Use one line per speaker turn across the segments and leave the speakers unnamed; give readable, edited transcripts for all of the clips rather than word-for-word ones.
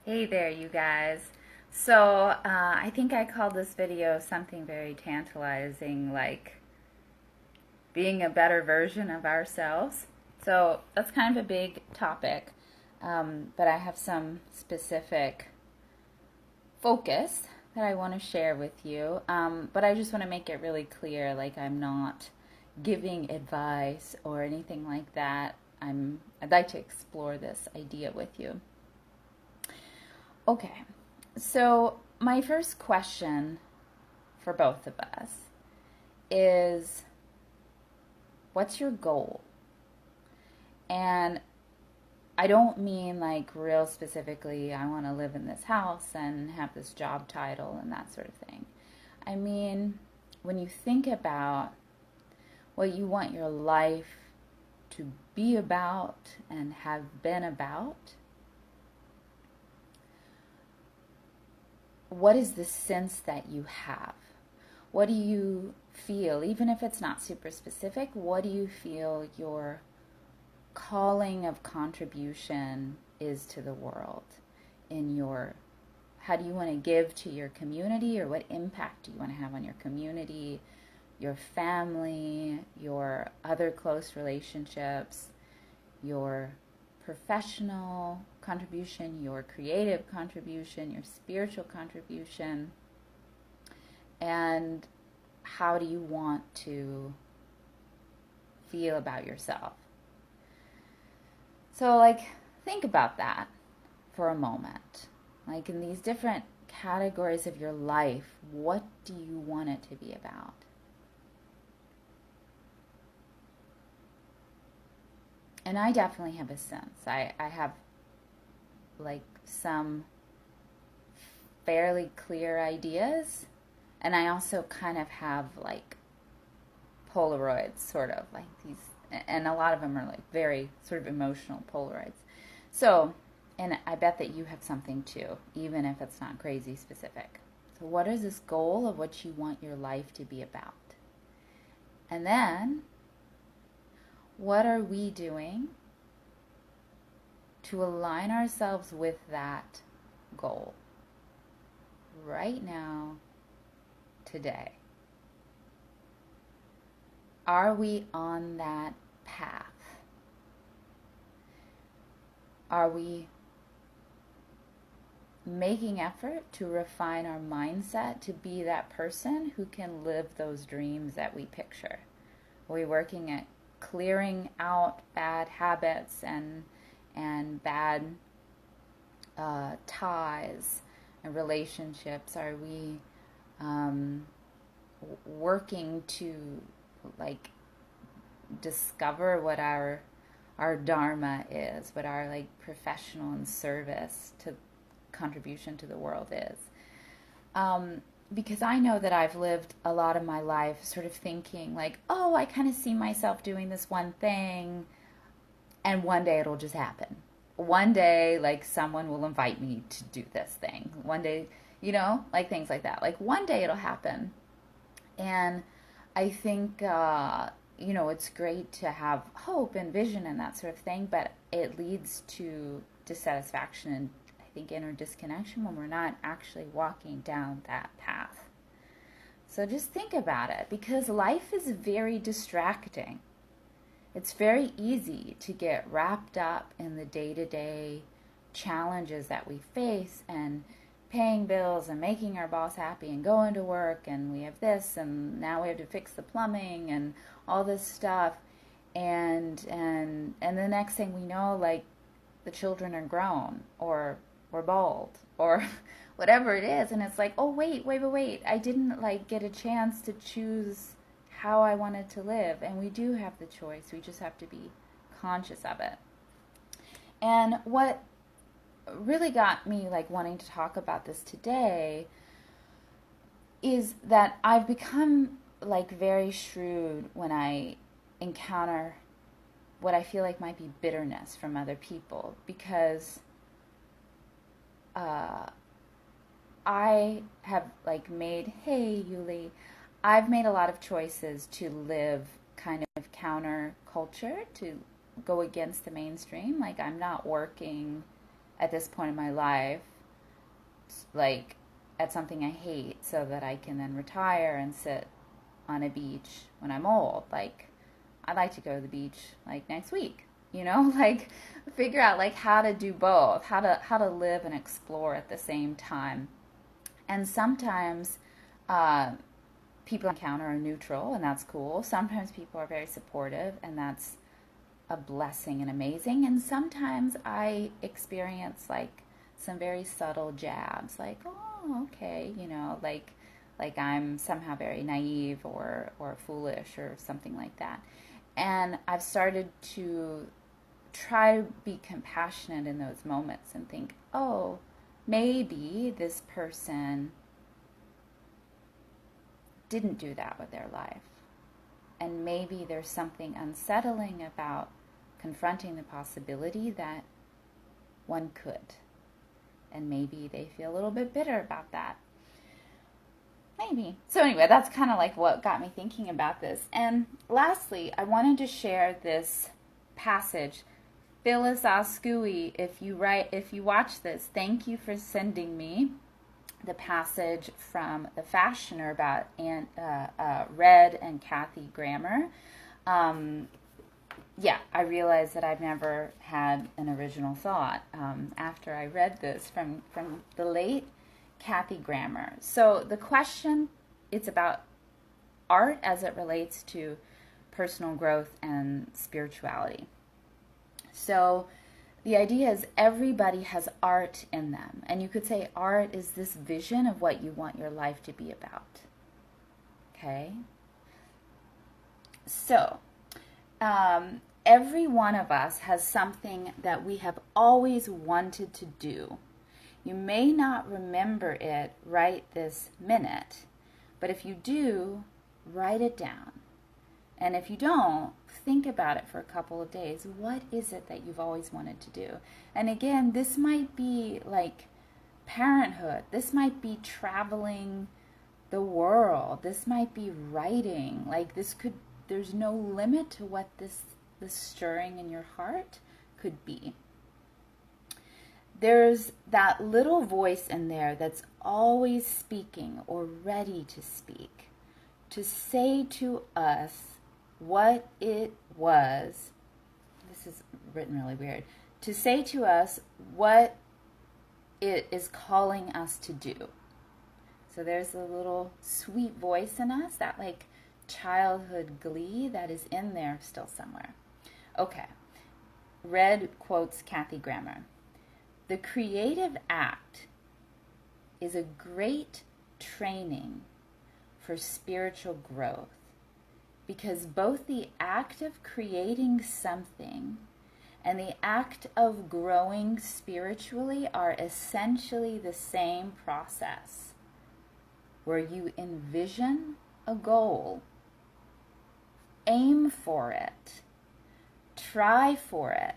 Hey there, you guys. So, I think I called this video something very tantalizing, like being a better version of ourselves. So, that's kind of a big topic, but I have some specific focus that I want to share with you. But I just want to make it really clear, like I'm not giving advice or anything like that. I'd like to explore this idea with you. Okay, so my first question for both of us is what's your goal? And I don't mean like real specifically, I want to live in this house and have this job title and that sort of thing. I mean, when you think about what you want your life to be about and have been about, what is the sense that you have? What do you feel, even if it's not super specific, what do you feel your calling of contribution is to the world in your, how do you want to give to your community, or what impact do you want to have on your community, your family, your other close relationships, your professional contribution, your creative contribution, your spiritual contribution, and how do you want to feel about yourself? So, like, think about that for a moment. Like, in these different categories of your life, what do you want it to be about? And I definitely have a sense. I have, like, some fairly clear ideas. And I also kind of have, like, Polaroids, sort of, like these, and a lot of them are, like, very sort of emotional Polaroids. So, and I bet that you have something too, even if it's not crazy specific. So, what is this goal of what you want your life to be about? And then, what are we doing to align ourselves with that goal right now, today? Are we on that path? Are we making effort to refine our mindset to be that person who can live those dreams that we picture? Are we working at clearing out bad habits and bad ties and relationships? Are we working to, like, discover what our dharma is, what our, like, professional and service to contribution to the world is? Because I know that I've lived a lot of my life sort of thinking like, oh, I kind of see myself doing this one thing, and one day it'll just happen. One day, like, someone will invite me to do this thing. One day, like things like that. Like, one day it'll happen. And I think, it's great to have hope and vision and that sort of thing, but it leads to dissatisfaction and, I think, inner disconnection when we're not actually walking down that path. So just think about it, because life is very distracting. It's very easy to get wrapped up in the day-to-day challenges that we face, and paying bills and making our boss happy and going to work, and we have this, and now we have to fix the plumbing and all this stuff, and the next thing we know, like, the children are grown, or we're bald, or whatever it is, and it's like, oh, wait, I didn't, like, get a chance to choose how I wanted to live. And we do have the choice, we just have to be conscious of it. And what really got me, like, wanting to talk about this today is that I've become, like, very shrewd when I encounter what I feel like might be bitterness from other people, because I have, like, hey, Yuli, I've made a lot of choices to live kind of counter culture, to go against the mainstream. Like, I'm not working at this point in my life like at something I hate so that I can then retire and sit on a beach when I'm old. Like, I'd like to go to the beach like next week, like figure out like how to do both, how to live and explore at the same time. And sometimes people encounter are neutral, and that's cool. Sometimes people are very supportive, and that's a blessing and amazing. And sometimes I experience like some very subtle jabs, like, oh, okay, like I'm somehow very naive or foolish or something like that. And I've started to try to be compassionate in those moments and think, oh, maybe this person didn't do that with their life. And maybe there's something unsettling about confronting the possibility that one could. And maybe they feel a little bit bitter about that. Maybe. So anyway, that's kind of like what got me thinking about this. And lastly, I wanted to share this passage. Phyllis Ascui, if you watch this, thank you for sending me the passage from The Fashioner about Red and Kathy Grammer. I realized that I've never had an original thought after I read this from the late Kathy Grammer. So the question, it's about art as it relates to personal growth and spirituality. So the idea is everybody has art in them. And you could say art is this vision of what you want your life to be about. Okay? So, every one of us has something that we have always wanted to do. You may not remember it right this minute, but if you do, write it down. And if you don't, think about it for a couple of days. What is it that you've always wanted to do? And again, this might be like parenthood. This might be traveling the world. This might be writing. Like there's no limit to what this stirring in your heart could be. There's that little voice in there that's always speaking or ready to speak, to say to us what it was. This is written really weird. To say to us what it is calling us to do. So there's a little sweet voice in us, that like childhood glee that is in there still somewhere. Okay. Red quotes Kathy Grammer. The creative act is a great training for spiritual growth, because both the act of creating something and the act of growing spiritually are essentially the same process, where you envision a goal, aim for it, try for it,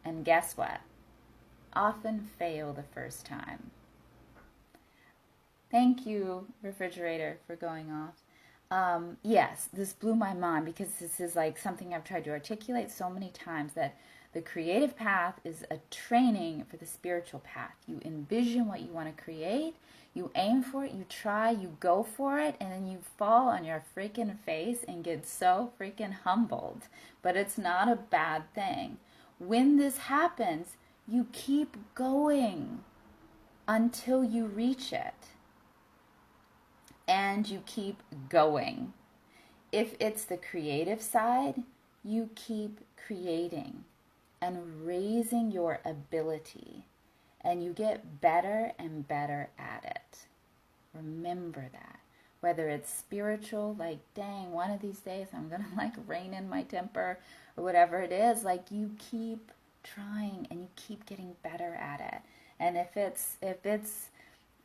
and guess what? Often fail the first time. Thank you, refrigerator, for going off. Yes, this blew my mind, because this is like something I've tried to articulate so many times, that the creative path is a training for the spiritual path. You envision what you want to create, you aim for it, you try, you go for it, and then you fall on your freaking face and get so freaking humbled. But it's not a bad thing. When this happens, you keep going until you reach it. And you keep going. If it's the creative side, you keep creating and raising your ability, and you get better and better at it. Remember that. Whether it's spiritual, like, dang, one of these days I'm going to like rein in my temper, or whatever it is, like, you keep trying and you keep getting better at it. And if it's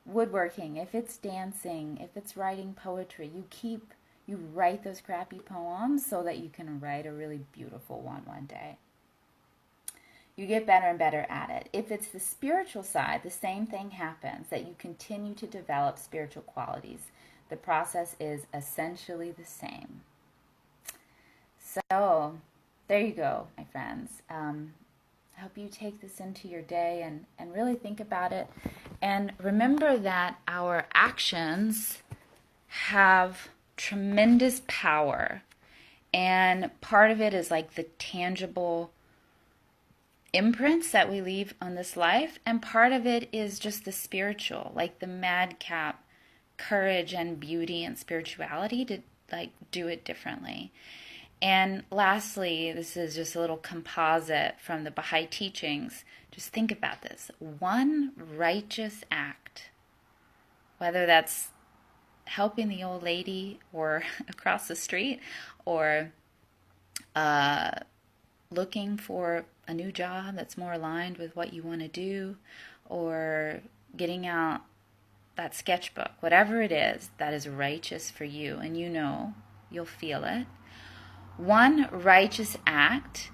woodworking, if it's dancing, if it's writing poetry, you write those crappy poems so that you can write a really beautiful one day. You get better and better at it. If it's the spiritual side, the same thing happens, that you continue to develop spiritual qualities. The process is essentially the same. So, there you go, my friends. I hope you take this into your day and really think about it. And remember that our actions have tremendous power. And part of it is like the tangible imprints that we leave on this life. And part of it is just the spiritual, like the madcap courage and beauty and spirituality to like do it differently. And lastly, this is just a little composite from the Baha'i teachings. Just think about this. One righteous act, whether that's helping the old lady or across the street, or looking for a new job that's more aligned with what you want to do, or getting out that sketchbook, whatever it is that is righteous for you, and you know, you'll feel it. One righteous act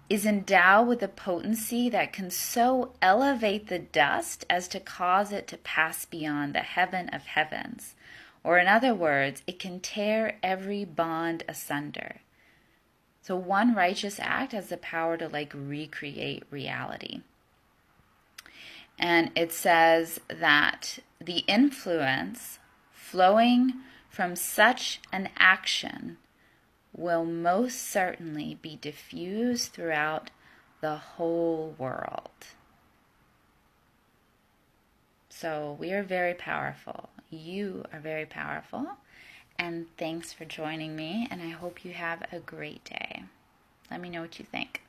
is endowed with a potency that can so elevate the dust as to cause it to pass beyond the heaven of heavens. Or in other words, it can tear every bond asunder. So one righteous act has the power to like recreate reality. And it says that the influence flowing from such an action will most certainly be diffused throughout the whole world. So we are very powerful. You are very powerful. And thanks for joining me. And I hope you have a great day. Let me know what you think.